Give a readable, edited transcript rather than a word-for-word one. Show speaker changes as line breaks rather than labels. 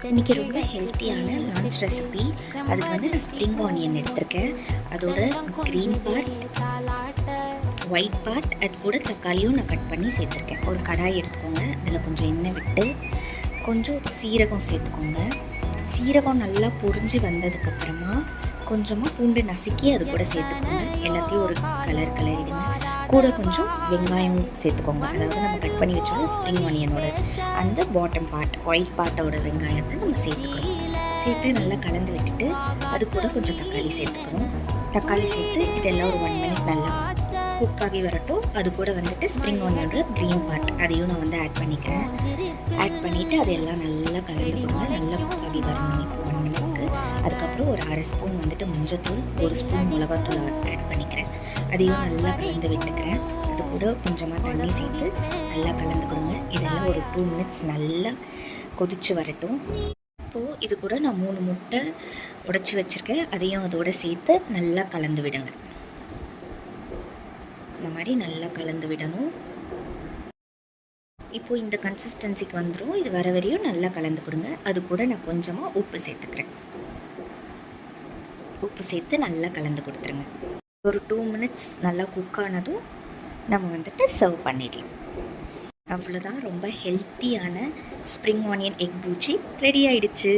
இன்றைக்கி ரொம்ப ஹெல்த்தியான லஞ்ச் ரெசிபி. அதுக்கு வந்து நான் ஸ்ப்ரிங் ஆனியன் எடுத்திருக்கேன். அதோட க்ரீன் பார்ட், ஒயிட் பார்ட், அது கூட தக்காளியும் நான் கட் பண்ணி சேர்த்துருக்கேன். ஒரு கடாய் எடுத்துக்கோங்க. அதில் கொஞ்சம் எண்ணெய் விட்டு கொஞ்சம் சீரகம் சேர்த்துக்கோங்க. சீரகம் நல்லா பொரிஞ்சு வந்ததுக்கப்புறமா கொஞ்சமாக பூண்டு நசுக்கி அது கூட சேர்த்துக்கோங்க. எல்லாத்தையும் ஒரு கிளறிடுங்க. கூட கொஞ்சம் வெங்காயம் சேர்த்துக்கோங்க. அதாவது நம்ம கட் பண்ணி வச்சோட ஸ்ப்ரிங் ஆனியனோட அந்த பாட்டம் பார்ட், ஒயிட் பார்ட்டோட வெங்காயத்தை நம்ம சேர்த்துக்கிறோம். சேர்த்து நல்லா கலந்து விட்டுட்டு அது கூட கொஞ்சம் தக்காளி சேர்த்துக்கிறோம். தக்காளி சேர்த்து இதெல்லாம் ஒரு 1 மினிட் நல்லா குக் ஆகி வரட்டும். அது கூட வந்துட்டு ஸ்ப்ரிங் ஆனியனோட க்ரீன் பார்ட் அதையும் நான் வந்து ஆட் பண்ணிக்கிறேன். ஆட் பண்ணிவிட்டு அதையெல்லாம் நல்லா கலந்து கொடுங்க. நல்லா குக் ஆகி வரணும் இப்போ 1 மினிட்க்கு. அதுக்கப்புறம் ஒரு 1/2 ஸ்பூன் வந்துட்டு மஞ்சத்தூள், 1 ஸ்பூன் மிளகாத்தூள் ஆட் பண்ணிக்கிறேன். அதையும் நல்லா கலந்து விட்டுக்கிறேன். அது கூட கொஞ்சமாக தண்ணி சேர்த்து நல்லா கலந்து கொடுங்க. இதெல்லாம் ஒரு 2 மினிட்ஸ் நல்லா கொதித்து வரட்டும். இப்போது இது கூட நான் 3 முட்டை உடைச்சி வச்சுருக்கேன். அதையும் அதோடு சேர்த்து நல்லா கலந்து விடுங்க. இந்த மாதிரி நல்லா கலந்து விடணும். இப்போது இந்த கன்சிஸ்டன்சிக்கு வந்துடும். இது வர வரையும் நல்லா கலந்து கொடுங்க. அது கூட நான் கொஞ்சமாக உப்பு சேர்த்துக்கிறேன். உப்பு சேர்த்து நல்லா கலந்து கொடுத்துருங்க. ஒரு 2 மினிட்ஸ் நல்லா குக் ஆனதும் நம்ம வந்துட்டு சர்வ் பண்ணிடலாம். அவ்வளோதான், ரொம்ப ஹெல்த்தியான ஸ்ப்ரிங் ஆனியன் எக் பூஜி ரெடி ஆயிடுச்சு.